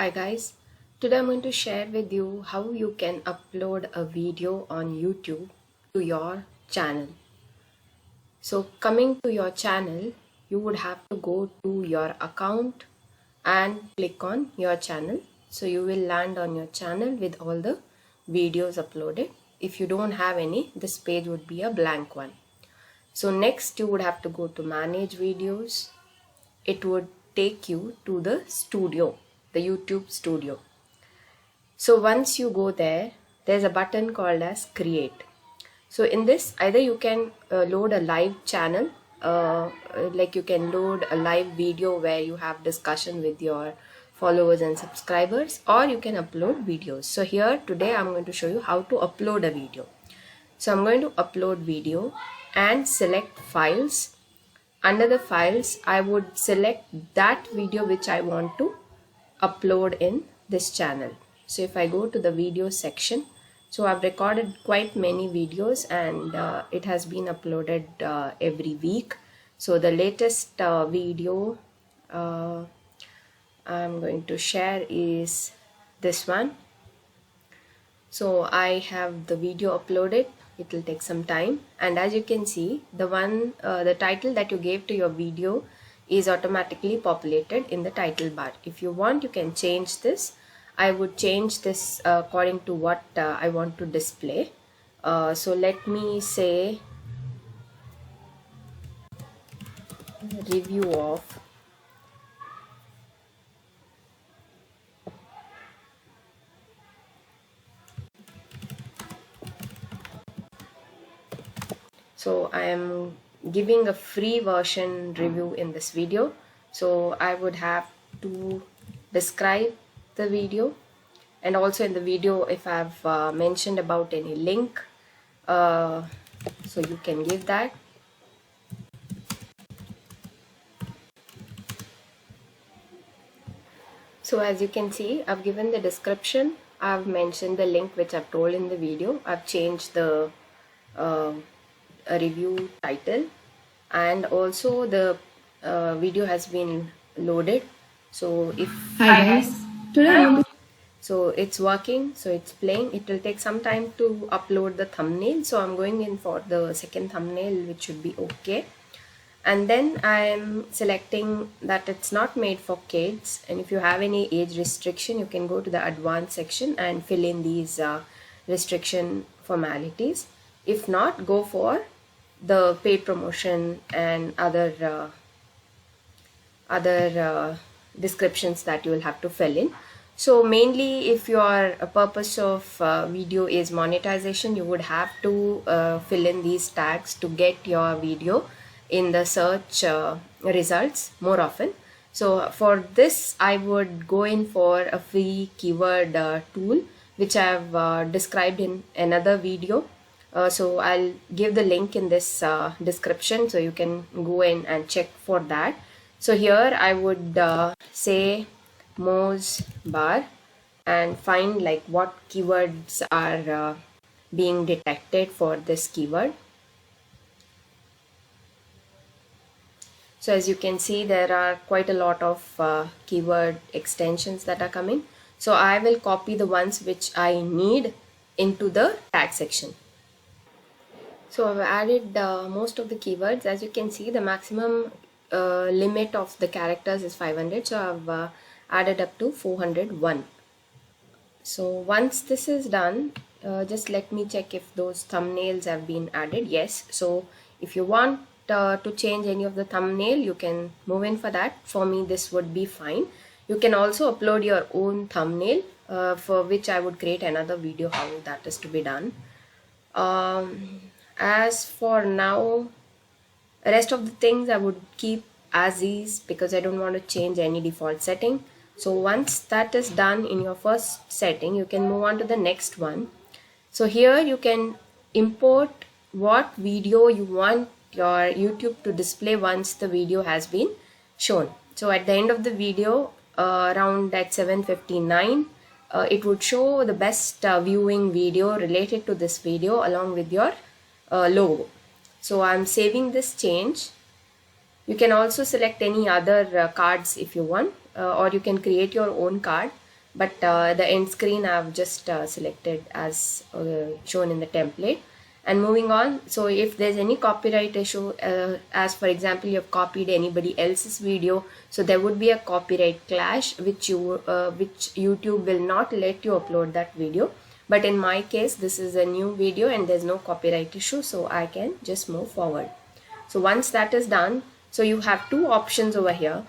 Hi guys, today I'm going to share with you how you can upload a video on YouTube to your channel. So coming to your channel, you would have to go to your account and click on your channel. So you will land on your channel with all the videos uploaded. If you don't have any, this page would be a blank one. So next you would have to go to manage videos. It would take you to the studio, the YouTube studio. So once you go there, there's a button called as create. So in this, either you can load a live channel, like you can load a live video where you have discussion with your followers and subscribers, or you can upload videos. So here today I'm going to show you how to upload a video. So I'm going to upload video and select files. Under the files, I would select that video which I want to upload in this channel. So if I go to the video section, so I've recorded quite many videos and it has been uploaded every week. So the latest video I'm going to share is this one. So I have the video uploaded. It will take some time, and as you can see, the title that you gave to your video is automatically populated in the title bar. If you want, you can change this. I would change this according to what I want to display. So let me say review of So I am giving a free version review in this video. So I would have to describe the video, and also in the video if I've mentioned about any link, so you can give that. So as you can see, I've given the description, I've mentioned the link which I've told in the video, I've changed the a review title, and also the video has been loaded. So if Hi guys, today so it's working, so it's playing. It will take some time to upload the thumbnail, so I'm going in for the second thumbnail, which should be okay. And then I'm selecting that it's not made for kids, and if you have any age restriction, you can go to the advanced section and fill in these restriction formalities. If not, go for the paid promotion and other descriptions that you will have to fill in. So mainly if your purpose of video is monetization, you would have to fill in these tags to get your video in the search results more often. So for this, I would go in for a free keyword tool, which I've described in another video. So I'll give the link in this description, so you can go in and check for that. So here I would say Moz bar and find like what keywords are being detected for this keyword. So as you can see, there are quite a lot of keyword extensions that are coming. So I will copy the ones which I need into the tag section. So I've added most of the keywords. As you can see, the maximum limit of the characters is 500. So I've added up to 401. So once this is done, just let me check if those thumbnails have been added. Yes. So if you want to change any of the thumbnail, you can move in for that. For me, this would be fine. You can also upload your own thumbnail, for which I would create another video how that is to be done. As for now, the rest of the things I would keep as is because I don't want to change any default setting. So once that is done in your first setting, you can move on to the next one. So here you can import what video you want your YouTube to display once the video has been shown. So at the end of the video, around at 7:59, it would show the best viewing video related to this video along with your logo. So I'm saving this change. You can also select any other cards if you want, or you can create your own card. but the end screen I've just selected as shown in the template. And moving on, so if there's any copyright issue, as for example you've copied anybody else's video, so there would be a copyright clash which YouTube will not let you upload that video. But in my case, this is a new video and there's no copyright issue, so I can just move forward. So once that is done, so you have two options over here.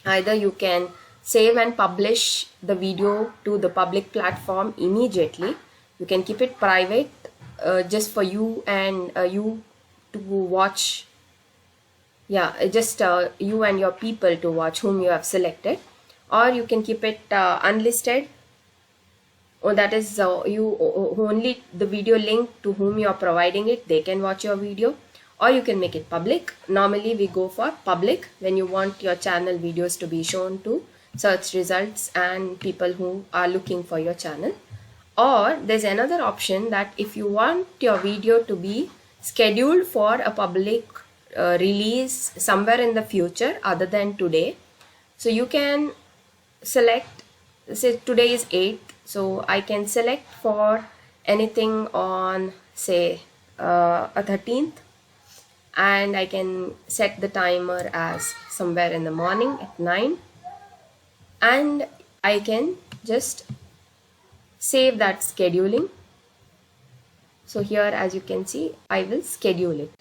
Either you can save and publish the video to the public platform immediately. You can keep it private just for you and you to watch. Yeah, just you and your people to watch whom you have selected. Or you can keep it unlisted. Or that is only the video link to whom you are providing it, they can watch your video. Or you can make it public. Normally we go for public when you want your channel videos to be shown to search results and people who are looking for your channel. Or there's another option that if you want your video to be scheduled for a public release somewhere in the future other than today, so you can select, say today is 8th, so I can select for anything on say a 13th, and I can set the timer as somewhere in the morning at 9, and I can just save that scheduling. So here, as you can see, I will schedule it.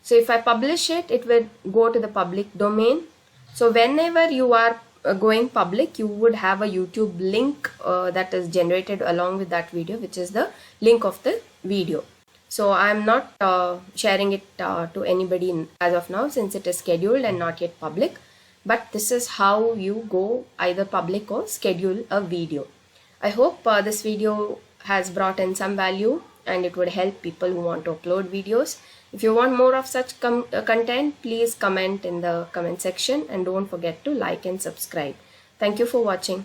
So if I publish it, it will go to the public domain. So whenever you are going public, you would have a YouTube link that is generated along with that video, which is the link of the video. So I am not sharing it to anybody as of now, since it is scheduled and not yet public. But this is how you go either public or schedule a video. I hope this video has brought in some value and it would help people who want to upload videos. If you want more of such content, please comment in the comment section and don't forget to like and subscribe. Thank you for watching.